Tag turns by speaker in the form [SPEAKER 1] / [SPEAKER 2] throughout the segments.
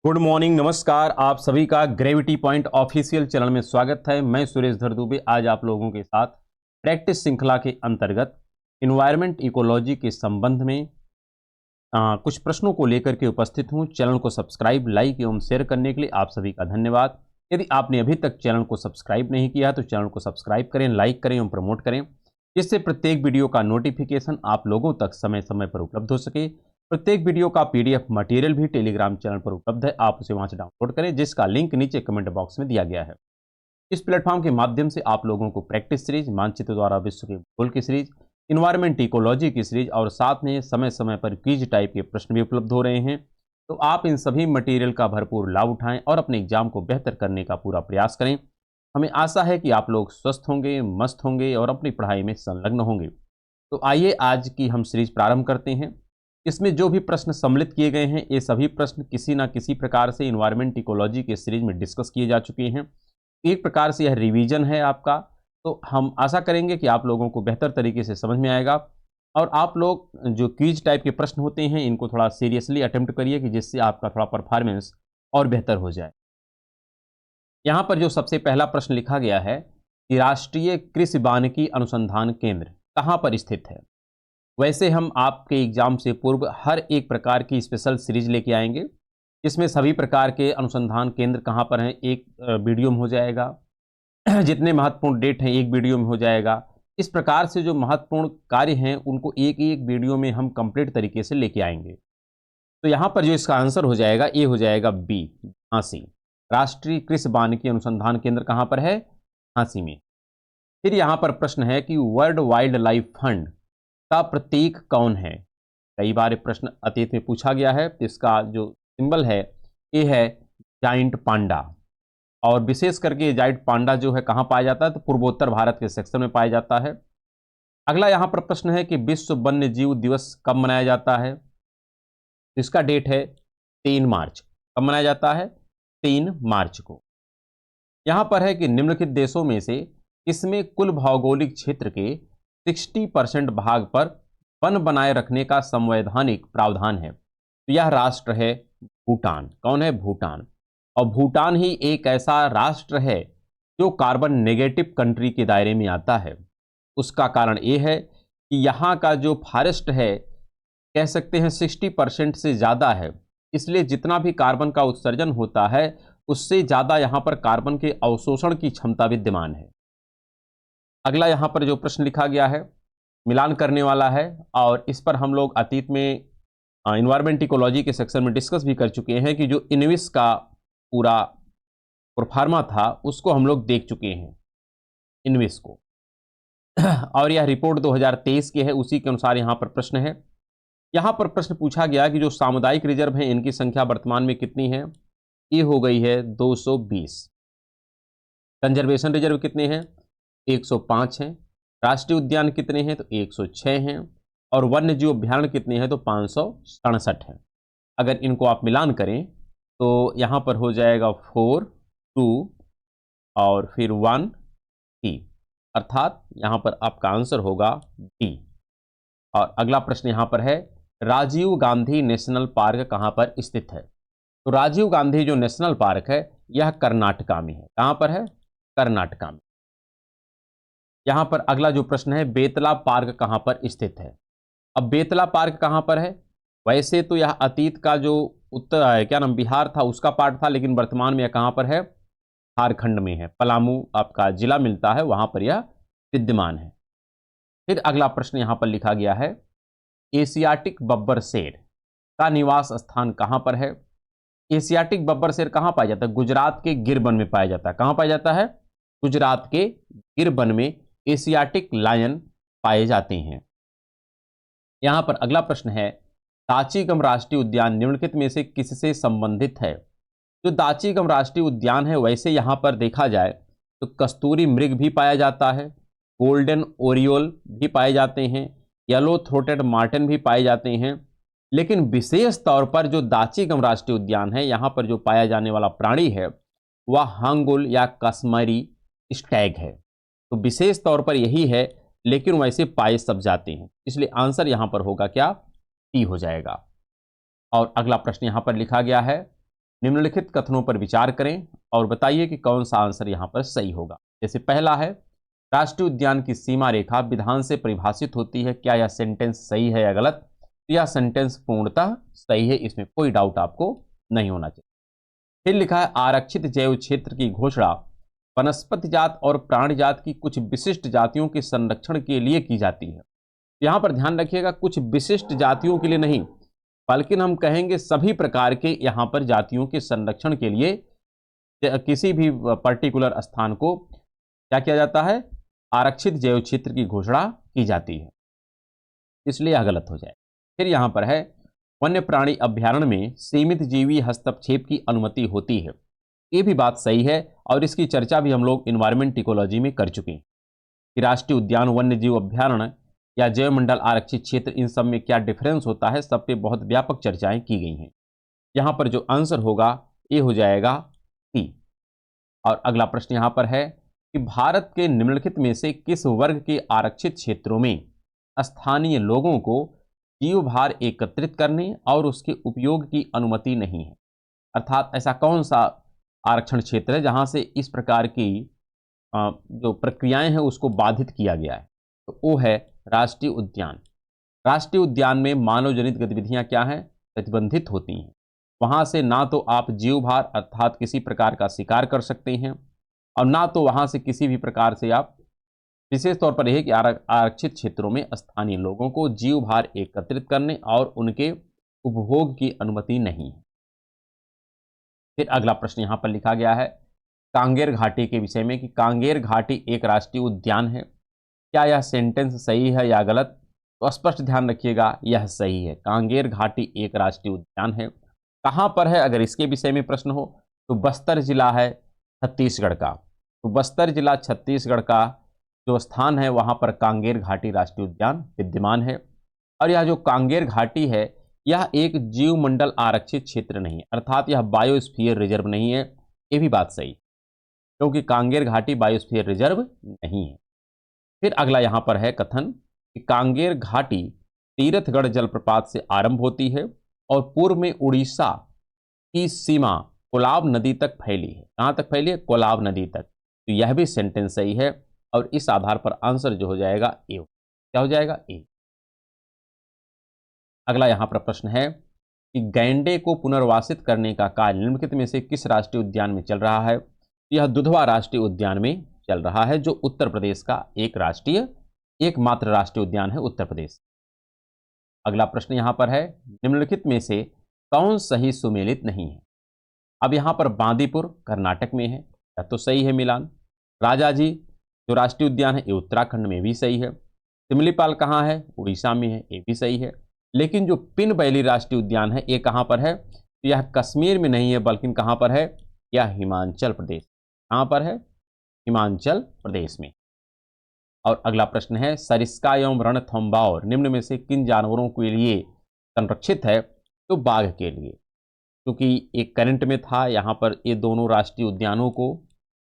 [SPEAKER 1] Good morning, नमस्कार। आप सभी का ग्रेविटी पॉइंट ऑफिशियल चैनल में स्वागत है। मैं सुरेश धरदुबे आज आप लोगों के साथ प्रैक्टिस श्रृंखला के अंतर्गत इन्वायरमेंट इकोलॉजी के संबंध में कुछ प्रश्नों को लेकर के उपस्थित हूं। चैनल को सब्सक्राइब, लाइक एवं शेयर करने के लिए आप सभी का धन्यवाद। यदि आपने अभी तक चैनल को सब्सक्राइब नहीं किया तो चैनल को सब्सक्राइब करें, लाइक करें एवं प्रमोट करें, जिससे प्रत्येक वीडियो का नोटिफिकेशन आप लोगों तक समय समय पर उपलब्ध हो सके। प्रत्येक वीडियो का पीडीएफ मटेरियल भी टेलीग्राम चैनल पर उपलब्ध है, आप उसे वहां से डाउनलोड करें, जिसका लिंक नीचे कमेंट बॉक्स में दिया गया है। इस प्लेटफॉर्म के माध्यम से आप लोगों को प्रैक्टिस सीरीज, मानचित्र द्वारा विश्व के भूगोल की सीरीज, इन्वायरमेंट इकोलॉजी की सीरीज और साथ में समय समय पर क्विज टाइप के प्रश्न भी उपलब्ध हो रहे हैं। तो आप इन सभी मटेरियल का भरपूर लाभ उठाएं और अपने एग्जाम को बेहतर करने का पूरा प्रयास करें। हमें आशा है कि आप लोग स्वस्थ होंगे, मस्त होंगे और अपनी पढ़ाई में संलग्न होंगे। तो आइए आज की हम सीरीज प्रारंभ करते हैं। इसमें जो भी प्रश्न सम्मिलित किए गए हैं, ये सभी प्रश्न किसी ना किसी प्रकार से इन्वायरमेंट इकोलॉजी के सीरीज में डिस्कस किए जा चुके हैं। एक प्रकार से यह रिवीजन है आपका, तो हम आशा करेंगे कि आप लोगों को बेहतर तरीके से समझ में आएगा और आप लोग जो क्विज टाइप के प्रश्न होते हैं इनको थोड़ा सीरियसली अटेम्प्ट करिए कि जिससे आपका थोड़ा परफॉर्मेंस और बेहतर हो जाए। यहाँ पर जो सबसे पहला प्रश्न लिखा गया है कि राष्ट्रीय कृषि वानिकी अनुसंधान केंद्र कहाँ पर स्थित है। वैसे हम आपके एग्जाम से पूर्व हर एक प्रकार की स्पेशल सीरीज लेके आएंगे, जिसमें सभी प्रकार के अनुसंधान केंद्र कहाँ पर हैं एक वीडियो में हो जाएगा। जितने महत्वपूर्ण डेट हैं एक वीडियो में हो जाएगा। इस प्रकार से जो महत्वपूर्ण कार्य हैं उनको एक एक वीडियो में हम कंप्लीट तरीके से लेके आएंगे। तो यहाँ पर जो इसका आंसर हो जाएगा ये हो जाएगा बी, झांसी। राष्ट्रीय कृषि वानिकी अनुसंधान केंद्र कहाँ पर है? झांसी में। फिर यहाँ पर प्रश्न है कि वर्ल्ड वाइल्ड लाइफ फंड का प्रतीक कौन है। कई बार प्रश्न अतीत में पूछा गया है। इसका जो सिंबल है ये है जाइंट पांडा, और विशेष करके जाइंट पांडा जो है कहाँ पाया जाता है तो पूर्वोत्तर भारत के सेक्शन में पाया जाता है। अगला यहाँ पर प्रश्न है कि विश्व वन्य जीव दिवस कब मनाया जाता है। इसका डेट है 3 मार्च। कब मनाया जाता है? 3 मार्च को। यहाँ पर है कि निम्नलिखित देशों में से इसमें कुल भौगोलिक क्षेत्र के 60% भाग पर वन बनाए रखने का संवैधानिक प्रावधान है। तो यह राष्ट्र है भूटान। कौन है? भूटान। और भूटान ही एक ऐसा राष्ट्र है जो कार्बन नेगेटिव कंट्री के दायरे में आता है। उसका कारण ये है कि यहाँ का जो फॉरेस्ट है कह सकते हैं 60% से ज़्यादा है, इसलिए जितना भी कार्बन का उत्सर्जन होता है उससे ज़्यादा यहाँ पर कार्बन के अवशोषण की क्षमता विद्यमान है। अगला यहाँ पर जो प्रश्न लिखा गया है मिलान करने वाला है, और इस पर हम लोग अतीत में इन्वायरमेंट इकोलॉजी के सेक्शन में डिस्कस भी कर चुके हैं कि जो इनविस का पूरा प्रोफार्मा था उसको हम लोग देख चुके हैं, इनविस को। और यह रिपोर्ट 2023 की है, उसी के अनुसार यहाँ पर प्रश्न है। यहाँ पर प्रश्न पूछा गया कि जो सामुदायिक रिजर्व हैं इनकी संख्या वर्तमान में कितनी है। ये हो गई है 220। कंजर्वेशन रिजर्व कितने हैं? 105 हैं। राष्ट्रीय उद्यान कितने हैं? तो 106 हैं। और वन्य जीव अभ्यारण्य कितने हैं? तो 567 हैं। अगर इनको आप मिलान करें तो यहाँ पर हो जाएगा 4, 2 और फिर 1, 3, अर्थात यहाँ पर आपका आंसर होगा डी। और अगला प्रश्न यहाँ पर है राजीव गांधी नेशनल पार्क कहाँ पर स्थित है। तो राजीव गांधी जो नेशनल पार्क है यह कर्नाटका में है। कहाँ पर है? कर्नाटका में। यहाँ पर अगला जो प्रश्न है बेतला पार्क कहाँ पर स्थित है। अब बेतला पार्क कहाँ पर है? वैसे तो यह अतीत का जो उत्तर क्या नाम बिहार था उसका पार्ट था, लेकिन वर्तमान में यह कहाँ पर है? झारखंड में है। पलामू आपका जिला मिलता है, वहाँ पर यह विद्यमान है। फिर अगला प्रश्न यहाँ पर लिखा गया है एशियाटिक बब्बर शेर का निवास स्थान कहाँ पर है। एशियाटिक बब्बर शेर कहाँ पाया जाता है? गुजरात के गिर वन में पाया जाता है। कहाँ पाया जाता है? गुजरात के गिर वन में एशियाटिक लायन पाए जाते हैं। यहाँ पर अगला प्रश्न है दाचीगम राष्ट्रीय उद्यान निम्नलिखित में से किससे संबंधित है। जो दाचीगम राष्ट्रीय उद्यान है वैसे यहाँ पर देखा जाए तो कस्तूरी मृग भी पाया जाता है, गोल्डन ओरियोल भी पाए जाते हैं, येलो थ्रोटेड मार्टिन भी पाए जाते हैं, लेकिन विशेष तौर पर जो दाचीगम राष्ट्रीय उद्यान है यहाँ पर जो पाया जाने वाला प्राणी है वह हांगुल या कश्मीरी स्टैग है। तो विशेष तौर पर यही है, लेकिन वैसे पाए सब जाते हैं, इसलिए आंसर यहाँ पर होगा क्या? टी हो जाएगा। और अगला प्रश्न यहाँ पर लिखा गया है निम्नलिखित कथनों पर विचार करें और बताइए कि कौन सा आंसर यहाँ पर सही होगा। जैसे पहला है, राष्ट्रीय उद्यान की सीमा रेखा विधान से परिभाषित होती है। क्या यह सेंटेंस सही है या गलत? तो यह सेंटेंस पूर्णतः सही है, इसमें कोई डाउट आपको नहीं होना चाहिए। फिर लिखा है, आरक्षित जैव क्षेत्र की घोषणा वनस्पति जात और प्राणी जात की कुछ विशिष्ट जातियों के संरक्षण के लिए की जाती है। यहां पर ध्यान रखिएगा, कुछ विशिष्ट जातियों के लिए नहीं, बल्कि हम कहेंगे सभी प्रकार के यहां पर जातियों के संरक्षण के लिए किसी भी पर्टिकुलर स्थान को क्या किया जाता है, आरक्षित जैव क्षेत्र की घोषणा की जाती है, इसलिए यह गलत हो जाए। फिर यहां पर है, वन्य प्राणी अभ्यारण्य में सीमित जीवी हस्तक्षेप की अनुमति होती है। ये भी बात सही है और इसकी चर्चा भी हम लोग इन्वायरमेंट इकोलॉजी में कर चुके हैं कि राष्ट्रीय उद्यान, वन्य जीव अभ्यारण्य या जैव मंडल आरक्षित क्षेत्र, इन सब में क्या डिफरेंस होता है, सब पे बहुत व्यापक चर्चाएं की गई हैं। यहाँ पर जो आंसर होगा ये हो जाएगा सी। और अगला प्रश्न यहाँ पर है कि भारत के निम्नलिखित में से किस वर्ग के आरक्षित क्षेत्रों में स्थानीय लोगों को जीवभार एकत्रित करने और उसके उपयोग की अनुमति नहीं है। अर्थात ऐसा कौन सा आरक्षण क्षेत्र है जहां से इस प्रकार की जो प्रक्रियाएं हैं उसको बाधित किया गया है? तो वो है राष्ट्रीय उद्यान। राष्ट्रीय उद्यान में मानव जनित गतिविधियां क्या हैं, प्रतिबंधित होती हैं। वहां से ना तो आप जीवभार अर्थात किसी प्रकार का शिकार कर सकते हैं और ना तो वहां से किसी भी प्रकार से आप, विशेष तौर पर यह कि आरक्षित क्षेत्रों में स्थानीय लोगों को जीवभार एकत्रित करने और उनके उपभोग की अनुमति नहीं है। फिर अगला प्रश्न यहां पर लिखा गया है कांगेर घाटी के विषय में कि कांगेर घाटी एक राष्ट्रीय उद्यान है। क्या यह सेंटेंस सही है या गलत? तो स्पष्ट ध्यान रखिएगा, यह सही है। कांगेर घाटी एक राष्ट्रीय उद्यान है। कहां पर है, अगर इसके विषय में प्रश्न हो तो बस्तर जिला है छत्तीसगढ़ का। तो बस्तर जिला छत्तीसगढ़ का जो स्थान है वहां पर कांगेर घाटी राष्ट्रीय उद्यान विद्यमान है। और यह जो कांगेर घाटी है यह एक जीवमंडल आरक्षित क्षेत्र नहीं है, अर्थात यह बायोस्फीयर रिजर्व नहीं है। ये भी बात सही, क्योंकि कांगेर घाटी बायोस्फीयर रिजर्व नहीं है। फिर अगला यहां पर है कथन कि कांगेर घाटी तीरथगढ़ जलप्रपात से आरंभ होती है और पूर्व में उड़ीसा की सीमा कोलाब नदी तक फैली है। कहां तक फैली है? कोलाब नदी तक। तो यह भी सेंटेंस सही है और इस आधार पर आंसर जो हो जाएगा ए। क्या हो जाएगा? ए। अगला यहां पर प्रश्न है कि गैंडे को पुनर्वासित करने का कार्य निम्नलिखित में से किस राष्ट्रीय उद्यान में चल रहा है? यह दुधवा राष्ट्रीय उद्यान में चल रहा है, जो उत्तर प्रदेश का एकमात्र राष्ट्रीय उद्यान है, उत्तर प्रदेश। अगला प्रश्न यहां पर है, निम्नलिखित में से कौन सही सुमेलित नहीं है? अब यहां पर बांदीपुर कर्नाटक में है, या तो सही है मिलान। राजाजी जो राष्ट्रीय उद्यान है ये उत्तराखंड में भी सही है। सिमलीपाल कहाँ है? उड़ीसा में है, ये भी सही है। लेकिन जो पिन वैली राष्ट्रीय उद्यान है ये कहाँ पर है? तो यह कश्मीर में नहीं है, बल्कि कहाँ पर है? यह हिमाचल प्रदेश। कहाँ पर है? हिमाचल प्रदेश में। और अगला प्रश्न है, सरिस्का एवं रणथंभौर निम्न में से किन जानवरों के लिए संरक्षित है? तो बाघ के लिए, क्योंकि एक करंट में था, यहाँ पर ये दोनों राष्ट्रीय उद्यानों को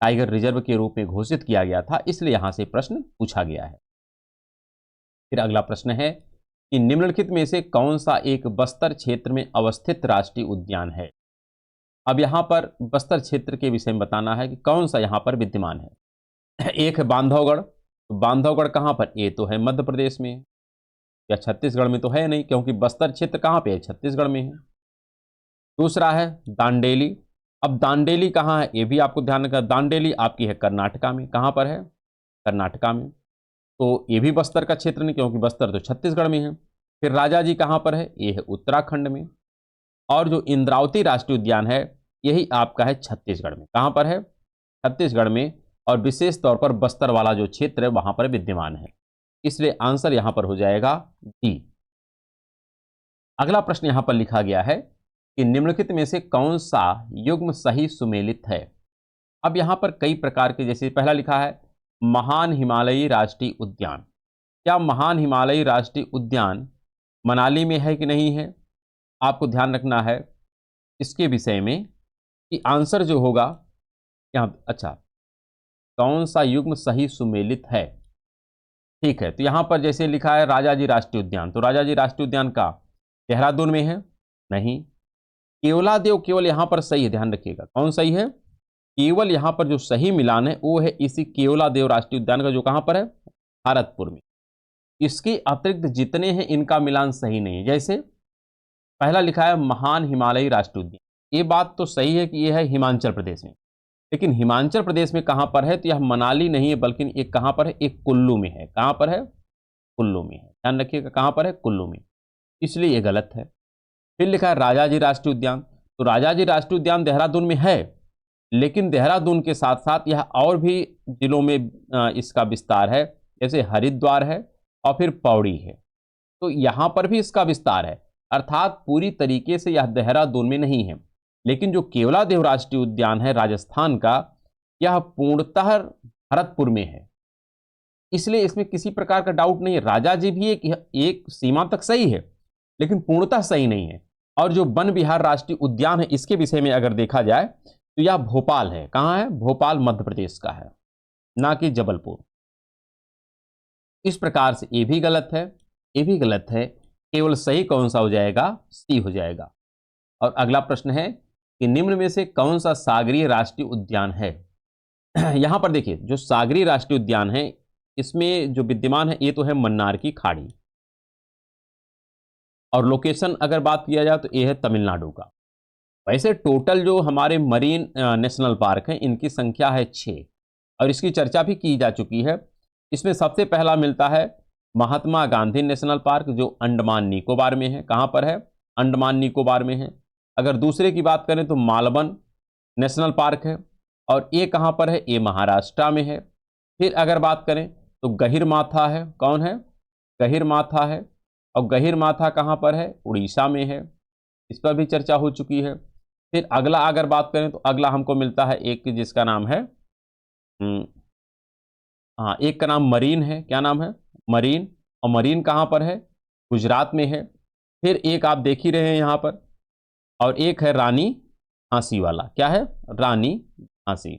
[SPEAKER 1] टाइगर रिजर्व के रूप में घोषित किया गया था, इसलिए यहाँ से प्रश्न पूछा गया है। फिर अगला प्रश्न है कि निम्नलिखित में से कौन सा एक बस्तर क्षेत्र में अवस्थित राष्ट्रीय उद्यान है? अब यहाँ पर बस्तर क्षेत्र के विषय में बताना है कि कौन सा यहाँ पर विद्यमान है। एक है बांधवगढ़। तो बांधवगढ़ कहाँ पर? ये तो है मध्य प्रदेश में, या छत्तीसगढ़ में तो है नहीं, क्योंकि बस्तर क्षेत्र कहाँ पे है? छत्तीसगढ़ में है। दूसरा है दांडेली। अब दांडेली कहाँ है ये भी आपको ध्यान रखना, दांडेली आपकी है कर्नाटका में। कहाँ पर है? कर्नाटका में। तो ये भी बस्तर का क्षेत्र नहीं, क्योंकि बस्तर तो छत्तीसगढ़ में है। फिर राजाजी कहाँ पर है? ये है उत्तराखंड में। और जो इंद्रावती राष्ट्रीय उद्यान है यही आपका है छत्तीसगढ़ में। कहाँ पर है? छत्तीसगढ़ में, और विशेष तौर पर बस्तर वाला जो क्षेत्र है वहां पर विद्यमान है, इसलिए आंसर यहां पर हो जाएगा डी। अगला प्रश्न यहां पर लिखा गया है कि निम्नलिखित में से कौन सा युग्म सही सुमेलित है? अब यहां पर कई प्रकार के, जैसे पहला लिखा है महान हिमालयी राष्ट्रीय उद्यान। क्या महान हिमालयी राष्ट्रीय उद्यान मनाली में है कि नहीं है? आपको ध्यान रखना है इसके विषय में कि आंसर जो होगा यहाँ, अच्छा, कौन सा युग्म सही सुमेलित है? ठीक है, तो यहां पर जैसे लिखा है राजाजी राष्ट्रीय उद्यान, तो राजाजी राष्ट्रीय उद्यान का देहरादून में है? नहीं। केवलादेव केवल यहां पर सही है, ध्यान रखिएगा। कौन सही है? केवल यहां पर जो सही मिलान है वो है इसी केवलादेव राष्ट्रीय उद्यान का, जो कहां पर है? भरतपुर में। इसके अतिरिक्त जितने हैं इनका मिलान सही नहीं है। जैसे पहला लिखा है महान हिमालयी राष्ट्रीय उद्यान, ये बात तो सही है कि यह है हिमाचल प्रदेश में, लेकिन हिमाचल प्रदेश में कहां पर है? तो यह मनाली नहीं है, बल्कि एक कहां पर है? एक कुल्लू में है। कहां पर है? कुल्लू में है। ध्यान रखिएगा, कहां पर है? कुल्लू में। इसलिए यह गलत है। फिर लिखा है राजाजी राष्ट्रीय उद्यान, तो राजाजी राष्ट्रीय उद्यान देहरादून में है, लेकिन देहरादून के साथ साथ यह और भी जिलों में इसका विस्तार है, जैसे हरिद्वार है और फिर पौड़ी है। तो यहां पर भी इसका विस्तार है, अर्थात पूरी तरीके से यह देहरादून में नहीं है। लेकिन जो केवलादेव राष्ट्रीय उद्यान है राजस्थान का, यह पूर्णतः भरतपुर में है, इसलिए इसमें किसी प्रकार का डाउट नहीं है। राजाजी भी एक सीमा तक सही है, लेकिन पूर्णतः सही नहीं है। और जो वन विहार राष्ट्रीय उद्यान है, इसके विषय में अगर देखा जाए तो यह भोपाल है। कहां है? भोपाल मध्य प्रदेश का है, ना कि जबलपुर। इस प्रकार से ये भी गलत है, ये भी गलत है। केवल सही कौन सा हो जाएगा? सी हो जाएगा। और अगला प्रश्न है कि निम्न में से कौन सा सागरीय राष्ट्रीय उद्यान है? यहां पर देखिए, जो सागरीय राष्ट्रीय उद्यान है इसमें जो विद्यमान है ये तो है मन्नार की खाड़ी, और लोकेशन अगर बात किया जाए तो ये है तमिलनाडु का। वैसे टोटल जो हमारे मरीन नेशनल पार्क हैं इनकी संख्या है 6, और इसकी चर्चा भी की जा चुकी है। इसमें सबसे पहला मिलता है महात्मा गांधी नेशनल पार्क, जो अंडमान निकोबार में है। कहाँ पर है? अंडमान निकोबार में है। अगर दूसरे की बात करें तो मालवन नेशनल पार्क है, और ये कहाँ पर है? ये महाराष्ट्र में है। फिर अगर बात करें तो गहिरमाथा है। कौन है? गहिरमाथा है, और गहिरमाथा कहाँ पर है? उड़ीसा में है। इस पर भी चर्चा हो चुकी है। फिर अगला अगर बात करें तो अगला हमको मिलता है एक जिसका नाम है हाँ, एक का नाम मरीन है। क्या नाम है? मरीन। और मरीन कहाँ पर है? गुजरात में है। फिर एक आप देख ही रहे हैं यहाँ पर, और एक है रानी झांसी वाला। क्या है? रानी झांसी।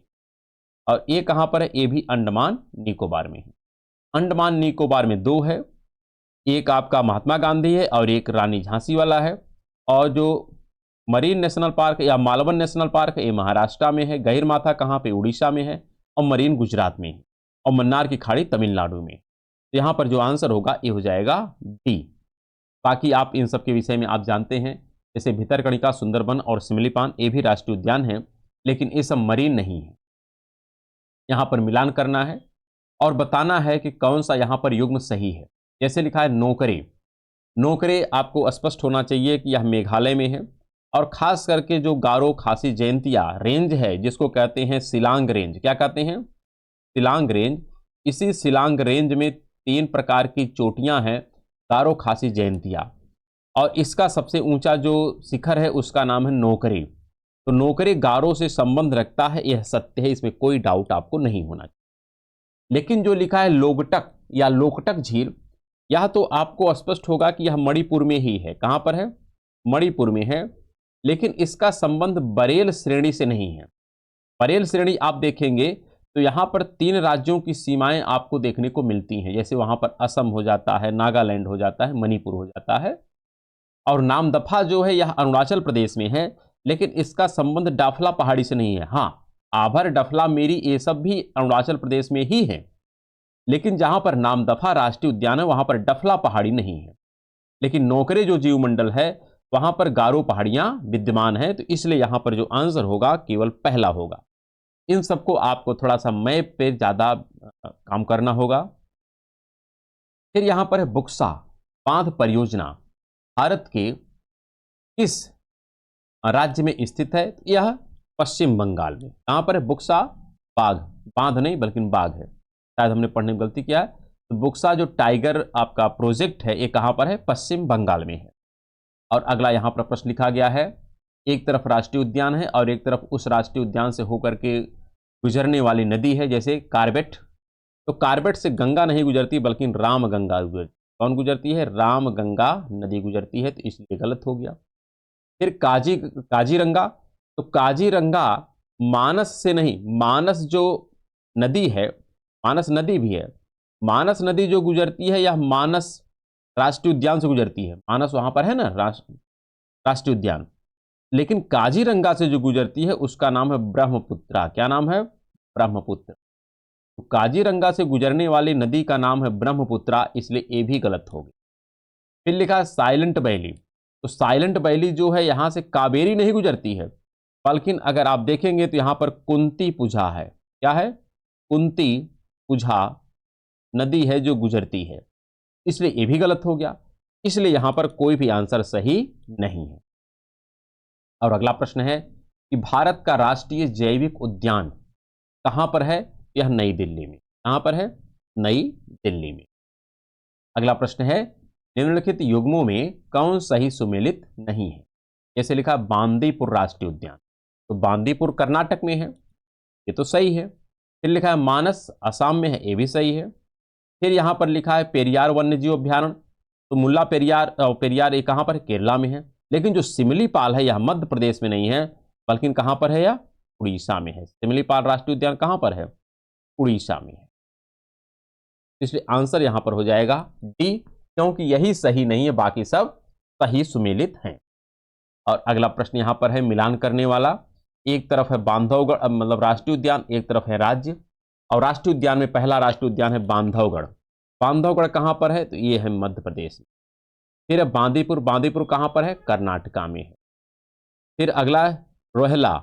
[SPEAKER 1] और ये कहाँ पर है? ये भी अंडमान निकोबार में है। अंडमान निकोबार में 2 है, एक आपका महात्मा गांधी है और एक रानी झांसी वाला है। और जो मरीन नेशनल पार्क या मालवन नेशनल पार्क है ये महाराष्ट्र में है। गहिरमाथा कहाँ पे? उड़ीसा में है। और मरीन गुजरात में है। और मन्नार की खाड़ी तमिलनाडु में। तो यहाँ पर जो आंसर होगा ये हो जाएगा डी। बाकी आप इन सब के विषय में आप जानते हैं, जैसे भितरकणिका, सुंदरबन और सिमलीपाल ये भी राष्ट्रीय उद्यान है, लेकिन ये सब मरीन नहीं है। यहाँ पर मिलान करना है और बताना है कि कौन सा यहाँ पर युग्म सही है। जैसे लिखा है नोकरे। नोकरे आपको स्पष्ट होना चाहिए कि यह मेघालय में है, और खास करके जो गारो खासी जयंतिया रेंज है जिसको कहते हैं शिलांग रेंज। क्या कहते हैं? शिलांग रेंज। इसी शिलांग रेंज में 3 प्रकार की चोटियां हैं गारो खासी जयंतिया, और इसका सबसे ऊंचा जो शिखर है उसका नाम है नोकरे। तो नोकरे गारो से संबंध रखता है, यह सत्य है, इसमें कोई डाउट आपको नहीं होना चाहिए। लेकिन जो लिखा है लोकटक या लोकटक झील, यह तो आपको स्पष्ट होगा कि यह मणिपुर में ही है। कहां पर है? मणिपुर में है। लेकिन इसका संबंध बरेल श्रेणी से नहीं है। बरेल श्रेणी आप देखेंगे तो यहां पर 3 राज्यों की सीमाएं आपको देखने को मिलती हैं, जैसे वहां पर असम हो जाता है, नागालैंड हो जाता है, मणिपुर हो जाता है। और नामदफा जो है यह अरुणाचल प्रदेश में है, लेकिन इसका संबंध डाफला पहाड़ी से नहीं है। हाँ, आभर, डफला, मेरी, ये सब भी अरुणाचल प्रदेश में ही है, लेकिन जहां पर नामदफा राष्ट्रीय उद्यान है वहां पर डफला पहाड़ी नहीं है। लेकिन नोकरे जो जीवमंडल है वहां पर गारो पहाड़ियां विद्यमान है, तो इसलिए यहां पर जो आंसर होगा केवल पहला होगा। इन सबको आपको थोड़ा सा मैप पे ज्यादा काम करना होगा। फिर यहां पर है बुक्सा बांध परियोजना भारत के किस राज्य में स्थित है? यह पश्चिम बंगाल में। कहां पर है? बुक्सा बाघ, बांध नहीं बल्कि बाघ है, शायद हमने पढ़ने में गलती किया है। तो बुक्सा जो टाइगर आपका प्रोजेक्ट है ये कहां पर है? पश्चिम बंगाल में है। और अगला यहां पर प्रश्न लिखा गया है, एक तरफ राष्ट्रीय उद्यान है और एक तरफ उस राष्ट्रीय उद्यान से होकर के गुजरने वाली नदी है, जैसे कार्बेट। तो कार्बेट से गंगा नहीं गुजरती बल्कि राम गंगा गुजरती। कौन गुजरती है? राम गंगा नदी गुजरती है, तो इसलिए गलत हो गया। फिर काजीरंगा, तो काजीरंगा मानस से नहीं, मानस जो नदी है, मानस नदी भी है, मानस नदी जो गुजरती है यह मानस राष्ट्रीय उद्यान से गुजरती है। मानस वहां पर है ना राष्ट्रीय उद्यान, लेकिन काजीरंगा से जो गुजरती है उसका नाम है ब्रह्मपुत्रा। क्या नाम है? ब्रह्मपुत्र। तो काजीरंगा से गुजरने वाली नदी का नाम है ब्रह्मपुत्रा, इसलिए ए भी गलत होगी। फिर लिखा है साइलेंट वैली। तो साइलेंट वैली जो है यहां से कावेरी नहीं गुजरती है, बल्कि अगर आप देखेंगे तो यहां पर कुंती पुझा है। क्या है? कुंती पुझा नदी है जो गुजरती है, इसलिए ये भी गलत हो गया। इसलिए यहां पर कोई भी आंसर सही नहीं है। और अगला प्रश्न है कि भारत का राष्ट्रीय जैविक उद्यान कहां पर है? यह नई दिल्ली में। कहां पर है? नई दिल्ली में। अगला प्रश्न है निम्नलिखित युग्मों में कौन सही सुमेलित नहीं है? जैसे लिखा बांदीपुर राष्ट्रीय उद्यान, तो बांदीपुर कर्नाटक में है, ये तो सही है। फिर लिखा है मानस असम में है, ये भी सही है। फिर यहां पर लिखा है पेरियार वन्यजीव अभ्यारण्य, तो मुल्ला पेरियार पेरियार ये कहां पर है? केरला में है। लेकिन जो सिमलीपाल है यह मध्य प्रदेश में नहीं है, बल्कि कहां पर है? यह उड़ीसा में है। सिमलीपाल राष्ट्रीय उद्यान कहां पर है? उड़ीसा में है। इसलिए आंसर यहां पर हो जाएगा डी, क्योंकि यही सही नहीं है, बाकी सब सही सुमेलित हैं। और अगला प्रश्न यहां पर है मिलान करने वाला। एक तरफ है बांधवगढ़ मतलब राष्ट्रीय उद्यान, एक तरफ है राज्य। और राष्ट्रीय उद्यान में पहला राष्ट्रीय उद्यान है बांधवगढ़। बांधवगढ़ कहां पर है? तो ये है मध्य प्रदेश में। फिर है बांदीपुर, बांदीपुर कहां पर है? कर्नाटका में है। फिर अगला है रोहला,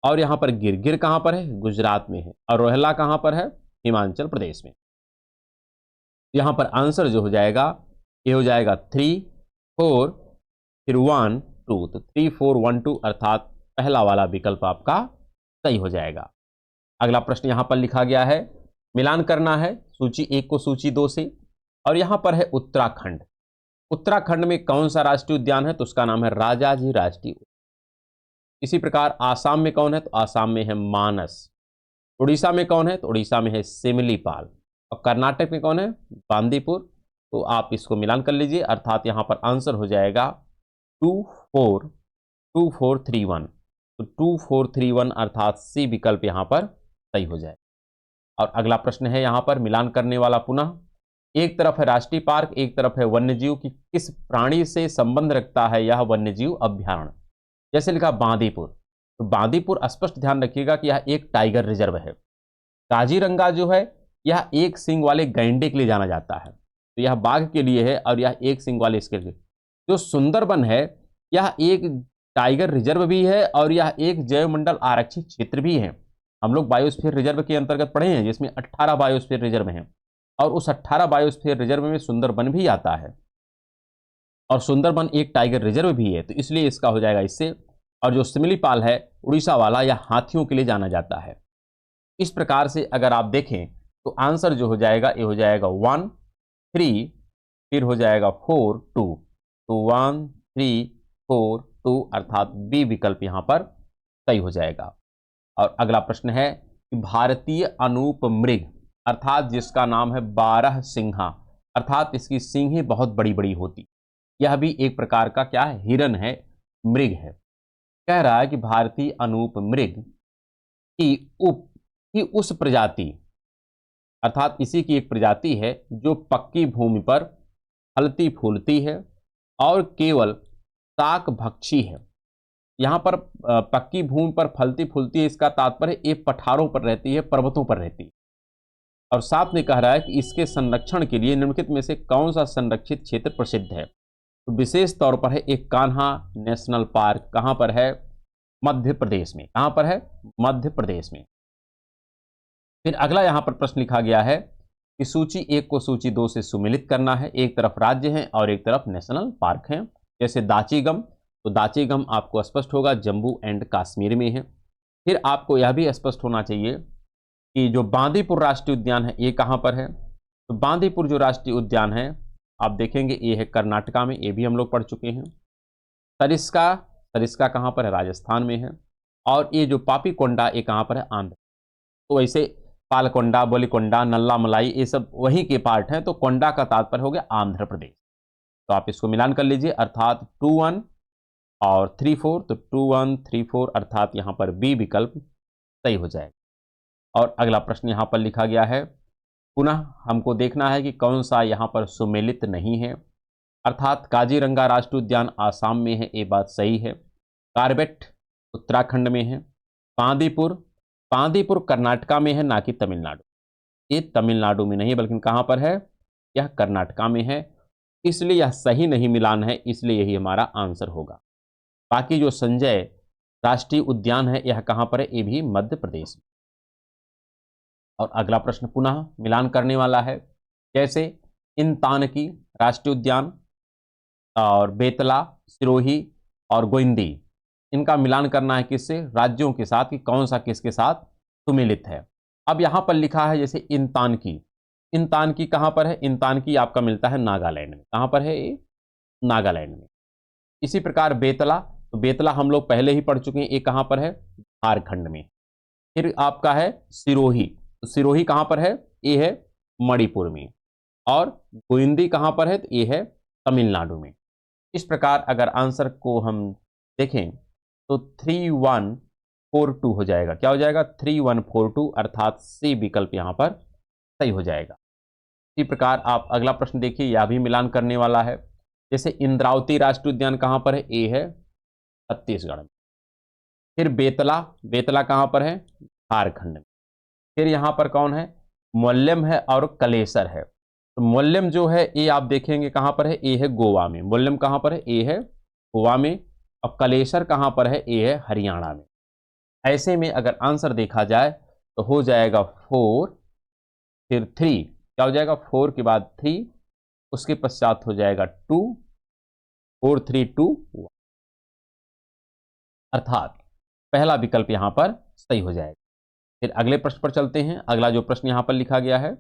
[SPEAKER 1] और यहां पर गिर, गिर कहां पर है? गुजरात में है। और रोहला कहां पर है? हिमाचल प्रदेश में। यहां पर आंसर जो हो जाएगा ये हो जाएगा 3 4 फिर 1 2, तो 3 4 1 2 अर्थात पहला वाला विकल्प आपका सही हो जाएगा। अगला प्रश्न यहां पर लिखा गया है मिलान करना है सूची 1 को सूची 2 से। और यहां पर है उत्तराखंड। उत्तराखंड में कौन सा राष्ट्रीय उद्यान है? तो उसका नाम है राजाजी राष्ट्रीय उद्यान। इसी प्रकार आसाम में कौन है? तो आसाम में है मानस। उड़ीसा में कौन है? तो उड़ीसा में है सिमलीपाल। और कर्नाटक में कौन है? बांदीपुर। तो आप इसको मिलान कर लीजिए, अर्थात यहां पर आंसर हो जाएगा 2 4 2 4 3 1। तो 2 4 3 1 अर्थात सी विकल्प यहां पर सही हो जाए। और अगला प्रश्न है यहां पर मिलान करने वाला पुनः। एक तरफ है राष्ट्रीय पार्क, एक तरफ है वन्यजीव की किस प्राणी से संबंध रखता है यह वन्यजीव अभ्यारण्य? जैसे लिखा बांदीपुर, तो बांदीपुर स्पष्ट ध्यान रखिएगा कि यह एक टाइगर रिजर्व है। काजीरंगा जो है यह एक सींग वाले गैंडे के लिए जाना जाता है, तो यह बाघ के लिए है, और यह एक सींग वाले इसके लिए। जो सुंदरबन है यह एक टाइगर रिजर्व भी है, और यह एक जैव मंडल आरक्षित क्षेत्र भी है। हम लोग बायोस्फीयर रिजर्व के अंतर्गत पढ़े हैं, जिसमें 18 बायोस्फीयर रिजर्व हैं, और उस 18 बायोस्फीयर रिजर्व में सुंदरबन भी आता है, और सुंदरबन एक टाइगर रिजर्व भी है, तो इसलिए इसका हो जाएगा इससे। और जो सिमलीपाल है उड़ीसा वाला, यह हाथियों के लिए जाना जाता है। इस प्रकार से अगर आप देखें तो आंसर जो हो जाएगा ये हो जाएगा 1 3 फिर हो जाएगा 4 2। तो 1 3 4 2 अर्थात बी विकल्प यहां पर सही हो जाएगा। और अगला प्रश्न है कि भारतीय अनूप मृग अर्थात जिसका नाम है 12 सिंहा, अर्थात इसकी सींगें बहुत बड़ी बड़ी होती, यह भी एक प्रकार का क्या है? हिरन है, मृग है। कह रहा है कि भारतीय अनूप मृग की उस प्रजाति, अर्थात इसी की एक प्रजाति है जो पक्की भूमि पर फलती फूलती है और केवल शाक भक्षी है। यहां पर पक्की भूमि पर फलती फूलती है, इसका तात्पर्य ये पठारों पर रहती है, पर्वतों पर रहती है। और साथ में कह रहा है कि इसके संरक्षण के लिए निम्नलिखित में से कौन सा संरक्षित क्षेत्र प्रसिद्ध है? तो विशेष तौर पर है एक कान्हा नेशनल पार्क। कहां पर है? मध्य प्रदेश में। कहां पर है? मध्य प्रदेश में। फिर अगला यहां पर प्रश्न लिखा गया है कि सूची 1 को सूची 2 से सुमेलित करना है। एक तरफ राज्य है और एक तरफ नेशनल पार्क है। जैसे दाचीगम, तो दाचीगम आपको स्पष्ट होगा जम्मू एंड कश्मीर में है। फिर आपको यह भी स्पष्ट होना चाहिए कि जो बांदीपुर राष्ट्रीय उद्यान है ये कहां पर है? तो बांदीपुर जो राष्ट्रीय उद्यान है आप देखेंगे ये है कर्नाटका में, ये भी हम लोग पढ़ चुके हैं। सरिस्का, सरिस्का कहां पर है? राजस्थान में है। और ये जो पापीकोंडा ये कहां पर है? आंध्र। तो वैसे पालकोंडा, बोलीकोंडा, नल्ला मलाई ये सब वहीं के पार्ट हैं, तो कोंडा का तात्पर्य हो गया आंध्र प्रदेश। तो आप इसको मिलान कर लीजिए, अर्थात 2 1 और 3 4। तो 2 1 3 4 अर्थात यहां पर बी विकल्प सही हो जाएगा। और अगला प्रश्न यहां पर लिखा गया है, पुनः हमको देखना है कि कौन सा यहां पर सुमेलित नहीं है। अर्थात काजीरंगा राष्ट्रीय उद्यान आसाम में है, ये बात सही है। कार्बेट उत्तराखंड में है। बांदीपुर, बांदीपुर कर्नाटका में है, ना कि तमिलनाडु। ये तमिलनाडु में नहीं है बल्कि कहाँ पर है, यह कर्नाटका में है, इसलिए यह सही नहीं मिलान है, इसलिए यही हमारा आंसर होगा। बाकी जो संजय राष्ट्रीय उद्यान है यह कहाँ पर है, ये भी मध्य प्रदेश में। और अगला प्रश्न पुनः मिलान करने वाला है, जैसे इंतानकी राष्ट्रीय उद्यान और बेतला, सिरोही और गोइंदी, इनका मिलान करना है किससे, राज्यों के साथ, कि कौन सा किसके साथ सुमेलित है। अब यहां पर लिखा है जैसे इंतानकी, इंतानकी कहां पर है, इंतानकी आपका मिलता है नागालैंड में। कहां पर है ये, नागालैंड में। इसी प्रकार बेतला, तो बेतला हम लोग पहले ही पढ़ चुके हैं, ये कहां पर है, झारखंड में। फिर आपका है सिरोही, तो सिरोही कहां पर है, ये है मणिपुर में। और गोइंदी कहां पर है, तो ये है तमिलनाडु में। इस प्रकार अगर आंसर को हम देखें तो 3142 हो जाएगा। क्या हो जाएगा, 3142, अर्थात सी विकल्प यहां पर सही हो जाएगा। इसी प्रकार आप अगला प्रश्न देखिए, यह भी मिलान करने वाला है। जैसे इंद्रावती राष्ट्रीय उद्यान कहां पर है, ए है छत्तीसगढ़ में। फिर बेतला, बेतला कहां पर है, झारखंड में। फिर यहां पर कौन है, मोल्लेम है और कलेसर है। तो मोल्लेम जो है ये आप देखेंगे कहां पर है, ये है गोवा में। मोल्लेम कहां पर है, ये है गोवा में। और कलेसर कहां पर है, ये है हरियाणा में। ऐसे में अगर आंसर देखा जाए तो हो जाएगा 4, फिर 3, क्या हो जाएगा, 4 के बाद 3, उसके पश्चात हो जाएगा 2, 4 3 2 1, अर्थात पहला विकल्प यहां पर सही हो जाएगा। फिर अगले प्रश्न पर चलते हैं। अगला जो प्रश्न यहां पर लिखा गया है,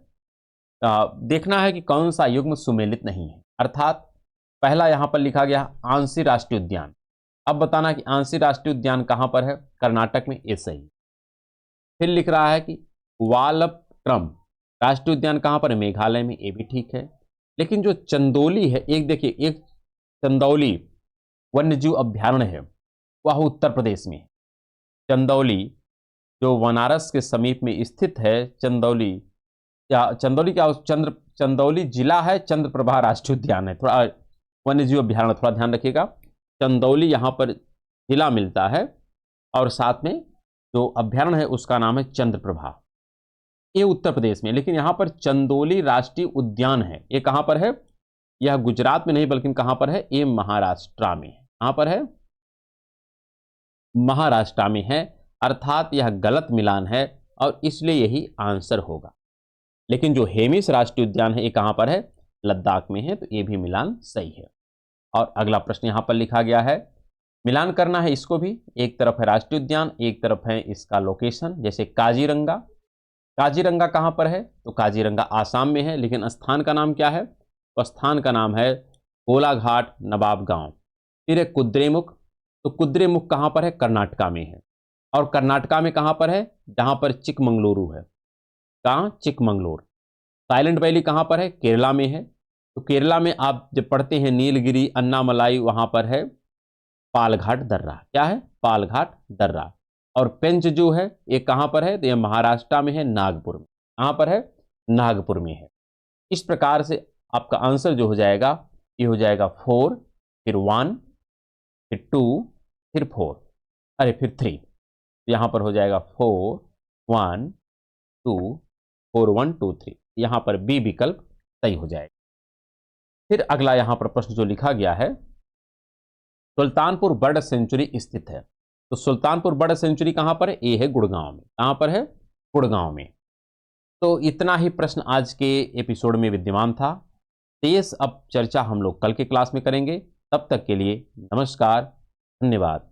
[SPEAKER 1] देखना है कि कौन सा युग्म सुमेलित नहीं है। अर्थात पहला यहां पर लिखा गया आंशी राष्ट्रीय उद्यान। अब बताना कि आंशी राष्ट्रीय उद्यान कहां पर है, कर्नाटक में, ये सही। फिर लिख रहा है कि वालपक्रम राष्ट्रीय उद्यान कहां पर है, मेघालय में, ये भी ठीक है। लेकिन जो चंदौली है, एक देखिए, एक चंदौली वन्यजीव अभ्यारण्य है, वह उत्तर प्रदेश में है। चंदौली जो बनारस के समीप में स्थित है, चंदौली, या चंदौली क्या, चंदौली जिला है, चंद्रप्रभा राष्ट्रीय उद्यान है। थोड़ा वन्यजीव अभ्यारण्य थोड़ा ध्यान रखिएगा। चंदौली यहाँ पर जिला मिलता है और साथ में जो अभ्यारण्य है उसका नाम है चंद्रप्रभा, ये उत्तर प्रदेश में। लेकिन यहाँ पर चंदौली राष्ट्रीय उद्यान है, ये कहाँ पर है, यह गुजरात में नहीं बल्कि कहाँ पर है, ये महाराष्ट्र में है। कहाँ पर है, महाराष्ट्र में है, अर्थात यह गलत मिलान है और इसलिए यही आंसर होगा। लेकिन जो हेमिस राष्ट्रीय उद्यान है ये कहाँ पर है, लद्दाख में है, तो ये भी मिलान सही है। और अगला प्रश्न यहाँ पर लिखा गया है, मिलान करना है इसको भी। एक तरफ है राष्ट्रीय उद्यान, एक तरफ है इसका लोकेशन। जैसे काजीरंगा, काजीरंगा कहाँ पर है, तो काजीरंगा आसाम में है, लेकिन स्थान का नाम क्या है, तो स्थान का नाम है गोलाघाट नवाब गांव। फिर है कुद्रेमुख, तो कुद्रेमुख कहाँ पर है, कर्नाटका में है। और कर्नाटका में कहाँ पर है, जहाँ पर चिकमंगलुरु है। कहाँ, चिकमंगलुरु। साइलेंट वैली कहाँ पर है, केरला में है। तो केरला में आप जब पढ़ते हैं नीलगिरी, अन्नामलाई, वहाँ पर है पालघाट दर्रा। क्या है, पालघाट दर्रा। और पेंच जो है ये कहाँ पर है, तो ये महाराष्ट्र में है, नागपुर में। कहाँ पर है, नागपुर में है। इस प्रकार से आपका आंसर जो हो जाएगा, ये हो जाएगा 4, फिर 1, फिर 2, फिर 4, अरे फिर 3। यहाँ पर हो जाएगा 4 1 2 4 1 2 3, यहाँ पर बी विकल्प सही हो जाएगा। फिर अगला यहाँ पर प्रश्न जो लिखा गया है, सुल्तानपुर बर्ड सेंचुरी स्थित है। तो सुल्तानपुर बर्ड सेंचुरी कहाँ पर है, ये है गुड़गांव में। कहाँ पर है, गुड़गांव में। तो इतना ही प्रश्न आज के एपिसोड में विद्यमान था। शेष अब चर्चा हम लोग कल के क्लास में करेंगे। तब तक के लिए नमस्कार, धन्यवाद।